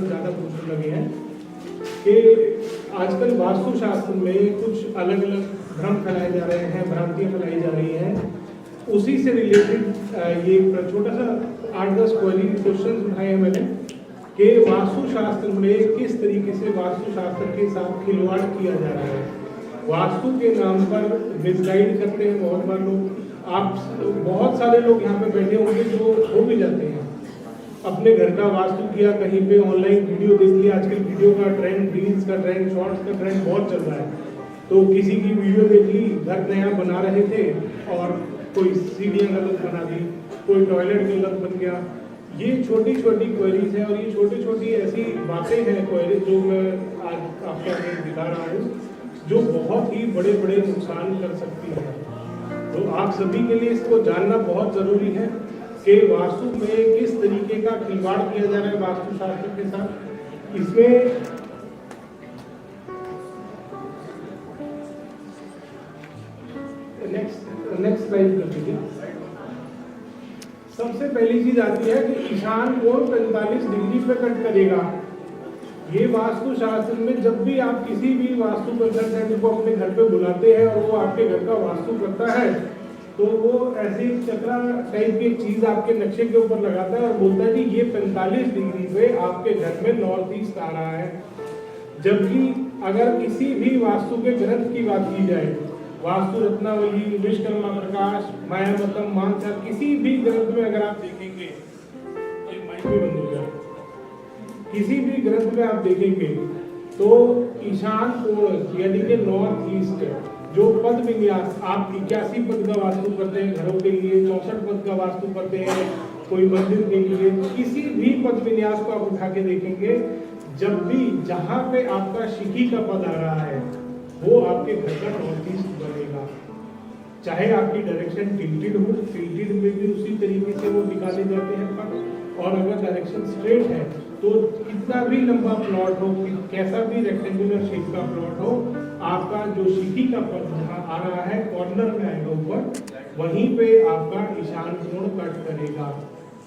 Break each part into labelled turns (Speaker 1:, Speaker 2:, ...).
Speaker 1: ज़्यादा पूछने लगे हैं कि आजकल वास्तुशास्त्र में कुछ अलग अलग भ्रम फैलाए जा रहे हैं, भ्रांतियाँ फैलाई जा रही हैं। उसी से रिलेटेड ये छोटा सा 8-10 क्वेश्चन उठाए हैं मैंने कि वास्तुशास्त्र में किस तरीके से वास्तुशास्त्र के साथ खिलवाड़ किया जा रहा है। वास्तु के नाम पर मिसगाइड करते हैं बहुत बार लोग। आप बहुत सारे लोग यहाँ पे बैठे होंगे जो हो भी जाते हैं, अपने घर का वास्तु किया, कहीं पे ऑनलाइन वीडियो देख लिया। आजकल वीडियो का ट्रेंड, रील्स का ट्रेंड, शॉर्ट्स का ट्रेंड बहुत चल रहा है। तो किसी की वीडियो देख ली, घर नया बना रहे थे और कोई सीढ़ियाँ गलत बना दी, कोई टॉयलेट गलत बन गया। ये छोटी छोटी क्वेरीज हैं और ये छोटी छोटी ऐसी बातें हैं क्वेरीज जो मैं आज आपको आगे दिखा रहा हूँ, जो बहुत ही बड़े बड़े नुकसान कर सकती है। तो आप सभी के लिए इसको जानना बहुत ज़रूरी है कि वास्तु में किस तरीके का खिलवाड़ किया जा रहा है वास्तुशास्त्र के साथ। इसमें नेक्स्ट स्लाइड कर दीजिए। सबसे पहली चीज आती है कि ईशान कोण 45 डिग्री पे कट करेगा। ये वास्तुशास्त्र में जब भी आप किसी भी वास्तु कंसल्टेंट को अपने घर पे बुलाते हैं और वो आपके घर का वास्तु करता है, तो वो ऐसी चक्रा टाइप की चीज आपके नक्शे के ऊपर लगाता है और बोलता है कि ये 45 डिग्री पे आपके घर में नॉर्थ ईस्ट आ रहा है। जबकि अगर किसी भी वास्तु के ग्रंथ की बात की जाए, वास्तु रत्नावली, विश्वकर्मा प्रकाश, मायामतम, मानसा, किसी भी ग्रंथ में अगर आप देखेंगे, एक माइक में बंद हो जाए, किसी भी ग्रंथ में आप देखेंगे तो ईशान कोण यानी कि नॉर्थ ईस्ट जो पद विन्यास, आप 81 पद का वास्तु करते हैं घरों के लिए, 64 पद का वास्तु करते हैं कोई मंदिर के लिए, किसी भी पद विन्यास को आप उठा के देखेंगे, जब भी जहां पे आपका शिखी का पद आ रहा है वो आपके घर का नॉर्थ ईस्ट बनेगा। चाहे आपकी डायरेक्शन टिल्टेड हो, टिल्टेड में भी उसी तरीके से वो निकाले जाते हैं पद, और अगर डायरेक्शन स्ट्रेट है तो कितना भी लंबा प्लॉट हो, कैसा भी रेक्टेंगुलर शेप का प्लॉट हो, आपका जो शिखी का पद जहाँ आ रहा है कॉर्नर में आएगा ऊपर, वहीं पे आपका ईशान कोण कट करेगा।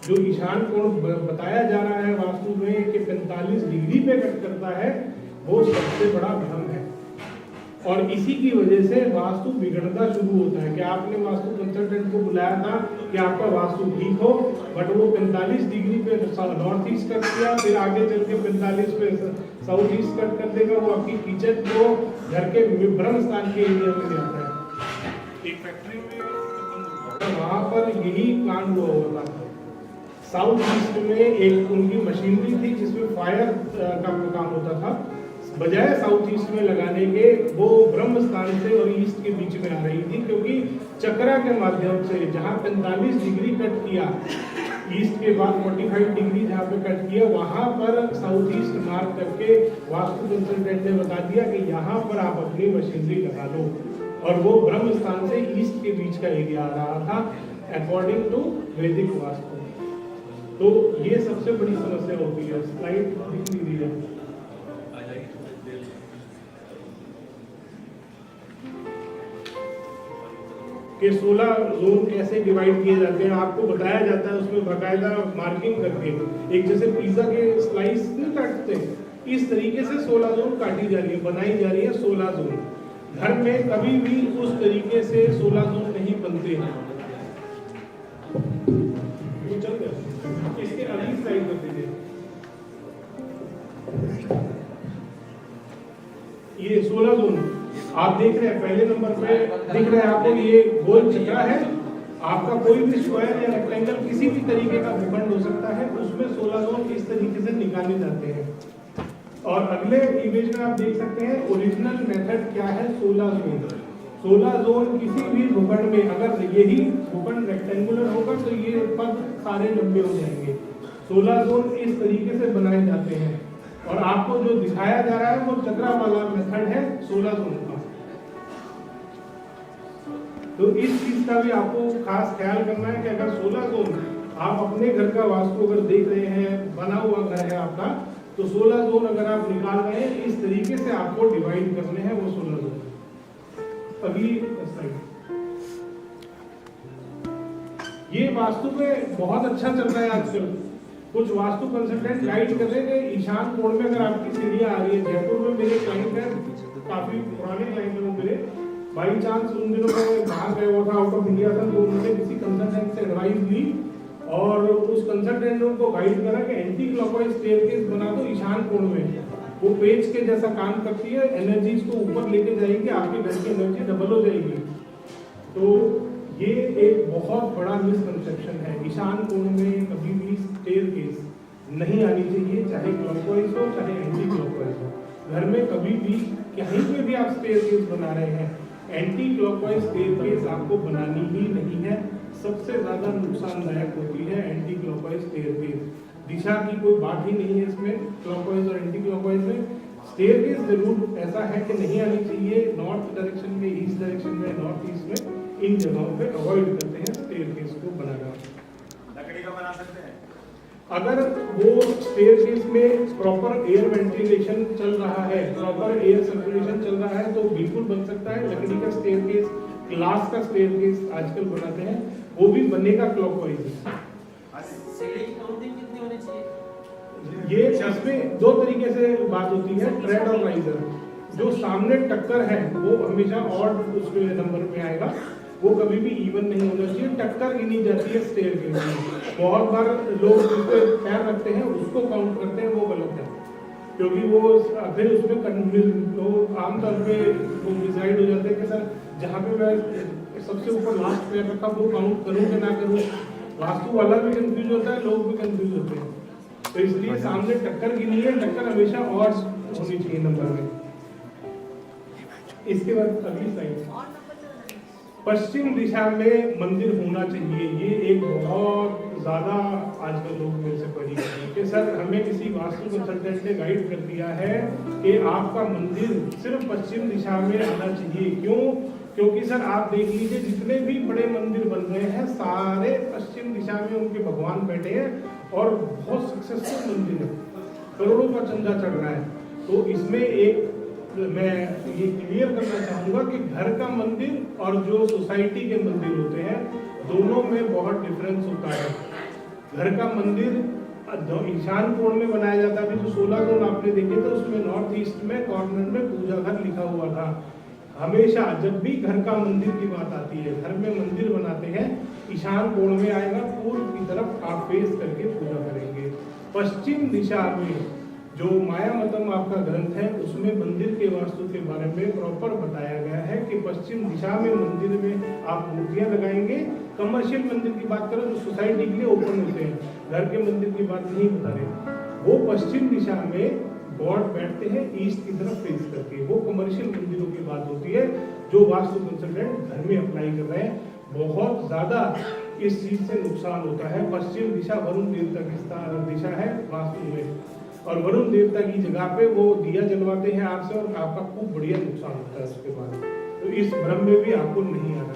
Speaker 1: जो ईशान कोण बताया जा रहा है वास्तु में कि 45 डिग्री पे कट करता है, वो सबसे बड़ा भ्रम है। और इसी की वजह से वास्तु बिगड़ना शुरू होता है कि आपने वास्तु कंसल्टेंट को बुलाया था कि आपका वास्तु ठीक हो, बट वो 45 डिग्री पे नॉर्थ ईस्ट कर दिया, फिर आगे चल के 45 पे साउथ ईस्ट कट कर देगा। वो आपकी किचन को घर के ब्रह्म स्थान के एरिया में जाता है। एक फैक्ट्री में वहां पर यही कांड हुआ होता था। साउथ ईस्ट में एक उनकी मशीनरी थी जिसमें फायर का काम होता था, बजाय साउथ ईस्ट में लगाने के वो ब्रह्म स्थान से और ईस्ट के बीच में आ रही थी, क्योंकि चक्रा के माध्यम से जहां 45 डिग्री कट किया, ईस्ट के बाद 45 डिग्री जहां पे कट किया, वहां पर साउथ ईस्ट मार्क करके वास्तु कंसल्टेंट ने बता दिया कि यहाँ पर आप अपनी मशीनरी लगा लो, और वो ब्रह्म स्थान से ईस्ट के बीच का एरिया आ रहा था अकॉर्डिंग टू वैदिक वास्तु। तो ये सबसे बड़ी समस्या होती है। स्लाइड दिख नहीं रही है। कि 16 जोन कैसे डिवाइड किए जाते हैं, आपको बताया जाता है उसमें बाकायदा मार्किंग करके, एक जैसे पिज्जा के स्लाइस नहीं काटते, इस तरीके से 16 जोन काटी जा रही है, बनाई जा रही है 16 जोन। घर में कभी भी उस तरीके से 16 जोन नहीं बनते हैं। इसके अगली स्लाइड कर दीजिए। ये 16 जोन आप देख रहे हैं, पहले नंबर पे दिख रहा है आपको, ये गोल चक्रा है। आपका कोई भी स्क्वायर या रेक्टेंगल किसी भी तरीके का भूखंड हो सकता है, उसमें 16 जोन इस तरीके से निकाले जाते हैं। और अगले इमेज में आप देख सकते हैं ओरिजिनल मेथड क्या है। 16 जोन, 16 जोन किसी भी भूखंड में, अगर यही भूखंड रेक्टेंगुलर होगा तो ये पद सारे लंबे हो जाएंगे। 16 जोन इस तरीके से बनाए जाते हैं, और आपको जो दिखाया जा रहा है वो चक्रा वाला मेथड है 16 जोन का। तो इस चीज का भी आपको खास ख्याल करना है कि अगर 16 जोन आप अपने घर का वास्तु अगर देख रहे हैं, बना हुआ घर है आपका, तो 16 जोन अगर आप निकाल रहे हैं, इस तरीके से आपको डिवाइड करने हैं वो 16 जोन। अगली स्लाइड। ये वास्तु में बहुत अच्छा चल रहा है आजकल। कुछ वास्तु कंसल्टेंट गाइड करते हैं कि ईशान कोण में अगर आपकी सीढ़ियाँ आ रही है। जयपुर में मेरे क्लाइंट है, काफी पुराने क्लाइंट है वो मेरे, बाई चांस उन दिनों में बाहर गया हुआ था, आउट ऑफ इंडिया था, तो उन्होंने किसी कंसल्टेंट से एडवाइस ली और उस कंसल्टेंट ने उनको गाइड करा कि एंटी क्लॉकवाइज स्टेयरकेस बना दो ईशान कोण में। वो पेज के जैसा काम करती है, एनर्जीज को ऊपर लेके जाएगी, आपके घर की एनर्जी डबल हो जाएगी। तो ये एक बहुत बड़ा मिसकंसेप्शन है। ईशान कोण में कभी भी स्टेयरकेस नहीं आनी चाहिए, चाहे क्लॉकवाइज हो चाहे एंटी क्लॉकवाइज हो। घर में कभी भी कहीं पे भी आप स्टेयरकेस बना रहे हैं, एंटी क्लॉकवाइज स्टेयरकेस आपको बनानी ही नहीं है। सबसे ज्यादा नुकसानदायक होती है एंटी क्लॉकवाइज स्टेयरकेस। दिशा की कोई बात ही नहीं है इसमें, क्लॉकवाइज और एंटी क्लॉकवाइज में। स्टेयरकेस जरूर ऐसा है कि नहीं आनी चाहिए, नॉर्थ डायरेक्शन में, ईस्ट डायरेक्शन में, नॉर्थ ईस्ट में, इन जगहों पे अवॉइड करते हैं स्टेयरकेस को बनाना।
Speaker 2: लकड़ी का बना सकते हैं
Speaker 1: अगर वो स्टेयरकेस में प्रॉपर एयर वेंटिलेशन चल रहा है, प्रॉपर एयर सर्कुलेशन चल रहा है, तो बिल्कुल बन सकता है। लकड़ी का स्टेयरकेस, ग्लास का स्टेयरकेस आजकल बनाते हैं, वो भी बनेगा क्लॉकवाइज।
Speaker 2: सीढ़ी की काउंटिंग कितनी होनी चाहिए?
Speaker 1: ये इसमें दो तरीके से बात होती है, ट्रेड और राइजर। जो सामने टक्कर है वो हमेशा ऑड उसके नंबर में आएगा, वो कभी भी इवन नहीं होना चाहिए। टक्कर गिनी जाती है स्टेयरकेस में। बहुत बार लोग जिस पे पैर रखते हैं उसको काउंट करते हैं, वो गलत है, क्योंकि वो फिर उसमें आमतौर पे वो डिसाइड हो जाते हैं कि सर जहाँ पे मैं सबसे ऊपर लास्ट पैर रखा वो काउंट करूँ कि ना करूँ। वास्तु वाला भी कंफ्यूज होता है, लोग भी कंफ्यूज होते हैं। तो इसलिए सामने टक्कर गिनी है, टक्कर हमेशा ऑड होनी चाहिए नंबर में। इसके बाद अगली स्लाइड, पश्चिम दिशा में मंदिर होना चाहिए। ये एक बहुत ज्यादा आजकल लोग मेरे से क्वेरी करते हैं कि सर हमें किसी वास्तु कंसल्टेंट ने गाइड कर दिया है कि आपका मंदिर सिर्फ पश्चिम दिशा में आना चाहिए। क्यों? क्योंकि सर आप देख लीजिए जितने भी बड़े मंदिर बन रहे हैं सारे पश्चिम दिशा में उनके भगवान बैठे हैं और बहुत सक्सेसफुल मंदिर है, करोड़ों का चंदा चढ़ रहा है। तो इसमें एक मैं ये क्लियर करना चाहूँगा कि घर का मंदिर और जो सोसाइटी के मंदिर होते हैं दोनों में बहुत डिफरेंस होता है। घर का मंदिर ईशान कोण में बनाया जाता है। अभी जो 16 जोन आपने देखे थे उसमें नॉर्थ ईस्ट में कॉर्नर में पूजा घर लिखा हुआ था। हमेशा जब भी घर का मंदिर की बात आती है, घर में मंदिर बनाते हैं, ईशान कोण में आएगा, पूर्व की तरफ आप फेस करके पूजा करेंगे। पश्चिम दिशा में जो मायामतम आपका ग्रंथ है उसमें मंदिर के वास्तु के बारे में प्रॉपर बताया गया है कि पश्चिम दिशा में मंदिर में आप मूर्तियां लगाएंगे। कमर्शियल मंदिर की बात करें तो सोसाइटी के लिए ओपन होते हैं, घर के मंदिर की बात नहीं बता रहे। वो पश्चिम दिशा में गॉड बैठते हैं ईस्ट की तरफ फेस करके, वो कमर्शियल मंदिरों की बात होती है जो वास्तु कंसल्टेंट घर में अप्लाई कर रहे हैं। बहुत ज्यादा इस चीज से नुकसान होता है। पश्चिम दिशा वरुण देवता की दिशा है वास्तु में, और वरुण देवता की जगह पे वो दिया जलवाते हैं आपसे और आपका खूब बढ़िया नुकसान होता है उसके बाद। तो इस भ्रम में भी आपको नहीं आना।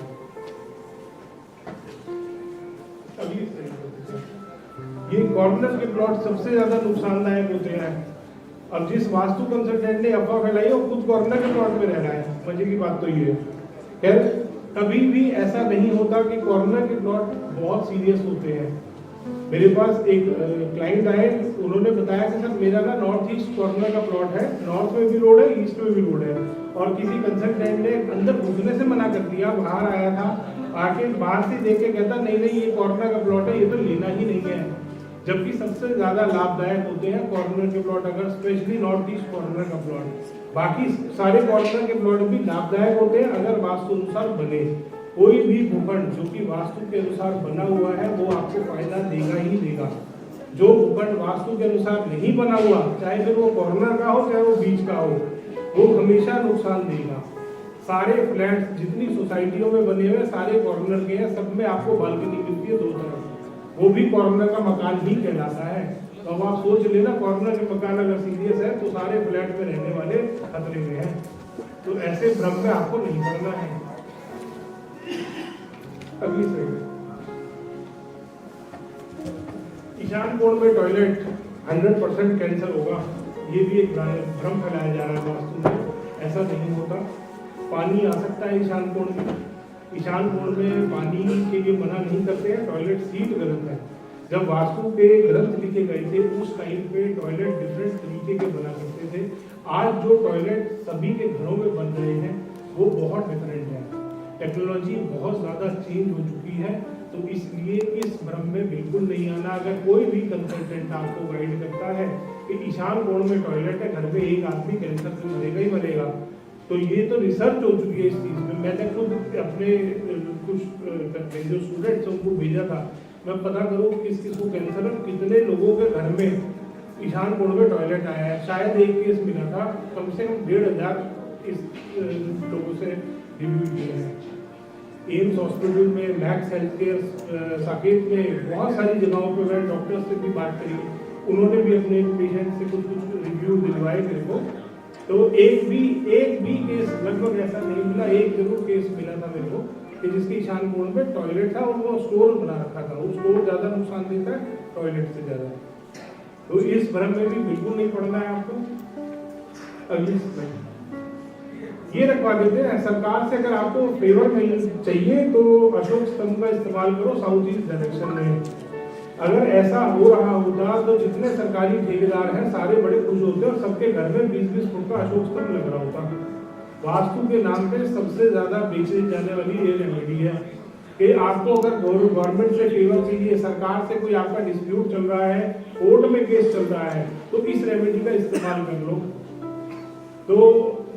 Speaker 1: अभी ये कॉर्नर के प्लॉट सबसे ज्यादा नुकसानदायक होते हैं। अब जिस वास्तु कंसल्टेंट ने अफवाह फैलाई है वो खुद कॉर्नर के प्लॉट में रह रहा है, मजे की बात तो ये है। खैर कभी भी ऐसा नहीं होता कि कॉर्नर के प्लॉट बहुत सीरियस होते हैं। मेरे पास एक क्लाइंट आए, उन्होंने बताया कि सर मेरा ना नॉर्थ ईस्ट कॉर्नर का प्लॉट है, नॉर्थ में भी रोड है, ईस्ट में भी रोड है, और किसी कंसल्टेंट ने अंदर घुसने से मना कर दिया। बाहर आया था, आके बाहर से देख के कहता नहीं नहीं ये कॉर्नर का प्लॉट है, ये तो लेना ही नहीं है। जबकि सबसे ज्यादा लाभदायक होते हैं कॉर्नर के प्लॉट, अगर स्पेशली नॉर्थ ईस्ट कॉर्नर का प्लॉट। बाकी सारे कॉर्नर के प्लॉट भी लाभदायक होते हैं अगर वास्तु अनुसार बने। कोई भी भूखंड जो कि वास्तु के अनुसार बना हुआ है वो आपको फायदा देगा ही देगा। जो भूखंड वास्तु के अनुसार नहीं बना हुआ, चाहे फिर वो कॉर्नर का हो चाहे वो बीच का हो, वो हमेशा नुकसान देगा। सारे फ्लैट जितनी सोसाइटियों में बने हुए सारे कॉर्नर के हैं, सब में आपको बालकनी मिलती है दो तरफ, वो भी कॉर्नर का मकान ही कहलाता है। तो अब आप सोच लेना, कॉर्नर के मकान अगर सीरियस है तो सारे फ्लैट में रहने वाले खतरे में हैं। तो ऐसे भ्रम में आपको नहीं पड़ना है। अगली स्लाइड, ईशान कोण में टॉयलेट 100% कैंसर होगा, ये भी एक भ्रम फैलाया जा रहा है वास्तु में। ऐसा नहीं होता। पानी आ सकता है ईशान कोण में, ईशान कोण में पानी के लिए मना नहीं करते हैं, टॉयलेट सीट गलत है। जब वास्तु के ग्रंथ लिखे गए थे उस टाइम पे टॉयलेट डिफरेंट तरीके के बना करते थे। आज जो टॉयलेट सभी के घरों में बन रहे हैं वो बहुत डिफरेंट है। टेक्नोलॉजी बहुत ज़्यादा चेंज हो चुकी है, तो इसलिए इस भ्रम में बिल्कुल नहीं आना। अगर कोई भी कंसल्टेंट आपको गाइड करता है कि ईशान कोण में टॉयलेट है, घर में एक आदमी कैंसर से मरेगा ही मरेगा, तो ये तो रिसर्च हो चुकी है इस चीज़ में। मैंने खुद अपने कुछ जो स्टूडेंट्स उनको भेजा था, मैं पता करूँ किस किस को कैंसर है, कितने लोगों के घर में ईशान कोण में टॉयलेट आया है। शायद एक केस मिला था, कम से कम 1500 इस लोगों से रिव्यू किए हैं। एम्स हॉस्पिटल में, मैक्स हेल्थ केयर साकेत में, बहुत सारी जगहों पे मैंने डॉक्टर्स से भी बात करी, उन्होंने भी अपने पेशेंट से कुछ रिव्यू दिलवाए मेरे को। तो एक भी केस लगभग ऐसा नहीं मिला, एक जरूर केस मिला था मेरे को कि जिसके ईशान कोण में टॉयलेट था और वो स्टोर बना रखा था। वो स्टोर ज़्यादा नुकसान देता है टॉयलेट से ज़्यादा। तो इस भ्रम में भी बिल्कुल नहीं पड़ना है आपको। अगली स्लाइड ये रखवा देते हैं। सरकार से अगर आपको फेवर मिल चाहिए तो अशोक स्तंभ का इस्तेमाल करो साउथ ईस्ट डायरेक्शन में। अगर ऐसा हो रहा होता तो जितने सरकारी ठेकेदार हैं सारे बड़े खुश होते और सबके घर में 20-20 फुट का अशोक स्तंभ लग रहा होता। वास्तु के नाम पे सबसे ज्यादा बेची जाने वाली ये रेमेडी है कि आपको अगर गवर्नमेंट से फेवर चाहिए, सरकार से कोई आपका डिस्प्यूट चल रहा है, कोर्ट में केस चल रहा है, तो इस रेमेडी का इस्तेमाल कर लो। तो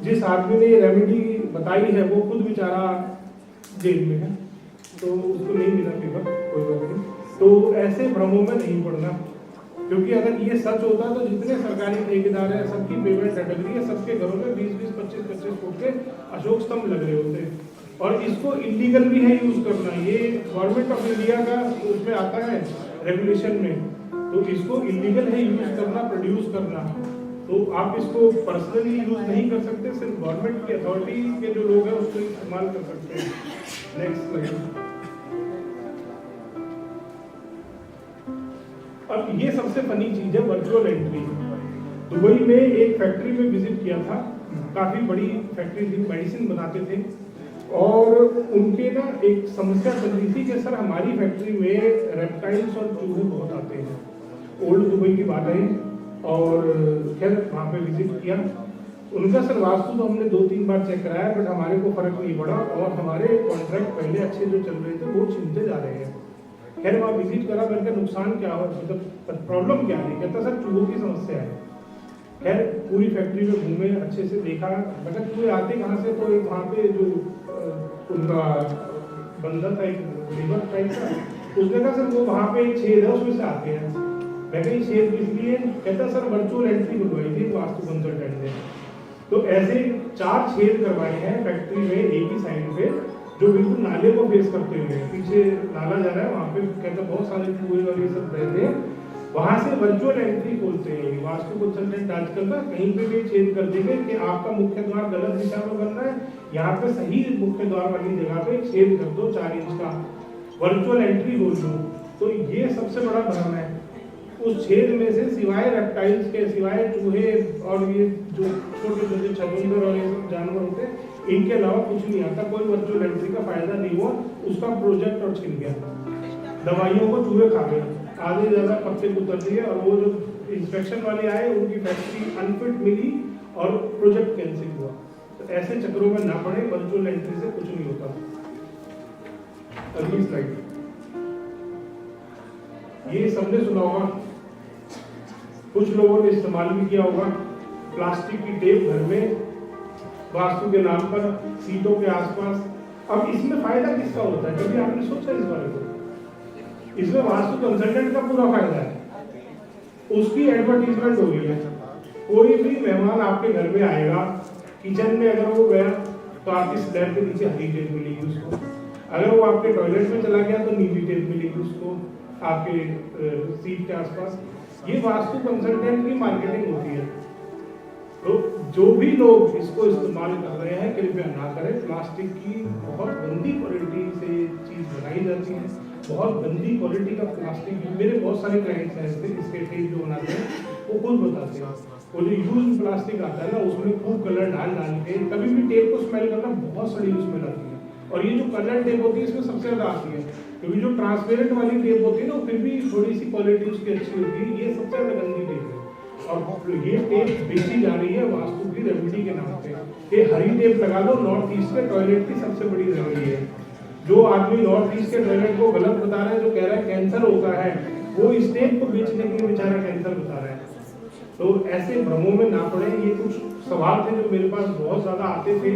Speaker 1: जिस आदमी ने ये रेमेडी बताई है वो खुद बेचारा जेल में है, तो उसको नहीं मिला फेवर, कोई बात नहीं। तो ऐसे भ्रमों में नहीं पड़ना, क्योंकि अगर ये सच होता तो जितने सरकारी ठेकेदार हैं सबकी पेमेंट कैटेगरी है, सबके घरों में 20-20, 25-25 फुट के अशोक स्तंभ लग रहे होते। और इसको इलीगल भी है यूज करना, ये गवर्नमेंट ऑफ इंडिया का उसमें आता है रेगुलेशन में, तो इसको इलीगल है यूज करना, प्रोड्यूस करना। तो आप इसको पर्सनली यूज नहीं कर सकते, सिर्फ गवर्नमेंट की अथॉरिटी के जो लोग हैं उसको इस्तेमाल कर सकते हैं। Next slide. अब ये सबसे फनी चीज है वर्चुअल एंट्री। दुबई में एक फैक्ट्री में विजिट किया था, काफी बड़ी फैक्ट्री थी, मेडिसिन बनाते थे, और उनके ना एक समस्या चल रही थी कि सर हमारी फैक्ट्री में रेप्टाइल्स और चूहे बहुत आते हैं। ओल्ड दुबई की बात है, और खैर वहाँ पे विजिट किया। उनका सर वास्तु तो हमने 2-3 बार चेक कराया, बट हमारे को फर्क नहीं पड़ा, और हमारे कॉन्ट्रैक्ट पहले अच्छे जो चल रहे थे वो छिनते जा रहे हैं। खैर वहाँ विजिट करा, मैंने कहा नुकसान क्या हो, मतलब प्रॉब्लम क्या है, कहता सर चूहों की समस्या है। खैर पूरी फैक्ट्री में घूमे, अच्छे से देखा, मतलब चूहे आते कहाँ से, तो एक वहाँ पे जो उनका बंदर था, एक रिवर टाइप का, उसने कहा सर वो वहाँ पे एक छेद है उसमें से आते हैं। मैं कहीं छेद किस लिए, कहता सर वर्चुअल एंट्री बुलवाई थी वास्तु कंसल्टेंट ने। तो ऐसे 4 छेद करवाए हैं फैक्ट्री में एक ही साइड पे, जो बिल्कुल नाले को फेस करते हुए, पीछे नाला जा रहा है, वहाँ पे कहते बहुत सारे चूहे और ये सब रहते हैं, वहाँ से वर्चुअल एंट्री खोलते हैं। वास्तु कंसल्टेंट आजकल ना कहीं पे भी छेद कर देंगे कि आपका मुख्य द्वार गलत दिशा में बन रहा है, यहाँ पे सही मुख्य द्वार वाली जगह पे छेद कर दो 4 इंच का, वर्चुअल एंट्री खोल दो। तो ये सबसे बड़ा भ्रम है। उस छेद में से सिवाय रेप्टाइल्स के, सिवाय चूहे और ये जो छोटे छोटे छछूंदर और ये सब जानवर होते हैं, इनके अलावा कुछ नहीं आता। कोई वर्चुअल एंट्री का फायदा नहीं हुआ, उसका प्रोजेक्ट और छिन गया। दवाइयों को चूहे खा गए, आधे ज्यादा पत्ते उतर दिए, और वो जो इंस्पेक्शन वाले आए उनकी फैक्ट्री अनफिट मिली और प्रोजेक्ट कैंसिल हुआ। तो ऐसे चक्रों में ना पड़े, वर्चुअल एंट्री से कुछ नहीं होता। अगली स्लाइड। ये सबने सुना होगा, कुछ लोगों ने इस्तेमाल भी किया होगा, प्लास्टिक की टेप घर में वास्तु के नाम पर सीटों के आसपास। अब इसमें फायदा किसका होता है, कभी आपने सोचा इस बारे को? इसमें वास्तु कंसल्टेंट का पूरा फायदा है, उसकी एडवर्टीजमेंट हो रही है। कोई भी मेहमान आपके घर में आएगा, किचन में अगर वो गया तो आपकी स्लैब के नीचे हरी टेप मिलेगी उसको, अगर वो आपके टॉयलेट में चला गया तो नीली टेप मिलेगी उसको आपके सीट के आसपास। ये वास्तु कंसल्टेंट की मार्केटिंग होती है। तो जो भी लोग इसको इस्तेमाल कर रहे हैं कृपया ना करें। प्लास्टिक की बहुत गंदी क्वालिटी से चीज़ बनाई जाती है, बहुत गंदी क्वालिटी का प्लास्टिक। मेरे बहुत सारे क्लाइंट्स हैं ऐसे, इसके टेप जो बनाते हैं वो खुद बताते हैं, वो जो यूज प्लास्टिक आता है ना उसमें खूब कलर डाल के, कभी भी टेप को स्मेल करना बहुत सड़ी स्मेल आती है, और ये जो कलर टेप होती है इसमें सबसे ज़्यादा आती है। क्योंकि जो ट्रांसपेरेंट वाली टेप होती है ना, फिर भी थोड़ी सी क्वालिटी उसकी अच्छी होती है, ये सबसे ज्यादा गंदी टेप है। और ये टेप बेची जा रही है वास्तु की रेमेडी के नाम पे। ये हरी टेप लगा लो, नॉर्थ ईस्ट के टॉयलेट की सबसे बड़ी रेमेडी है। जो आदमी नॉर्थ ईस्ट के टॉयलेट को गलत बता रहा है, जो कह रहा है कैंसर होता है, वो इस टेप को बेचने के लिए बेचारा कैंसर बता रहा है। तो ऐसे भ्रमों में ना पड़े। ये कुछ सवाल थे जो मेरे पास बहुत ज्यादा आते थे,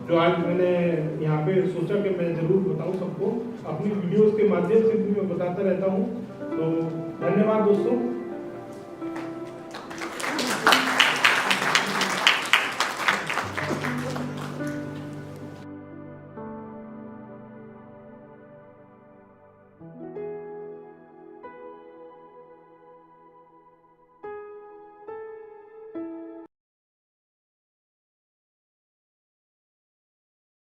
Speaker 1: जो आज मैंने यहाँ पे सोचा कि मैं जरूर बताऊं सबको। अपनी वीडियोस के माध्यम से भी मैं बताता रहता हूँ। तो धन्यवाद दोस्तों।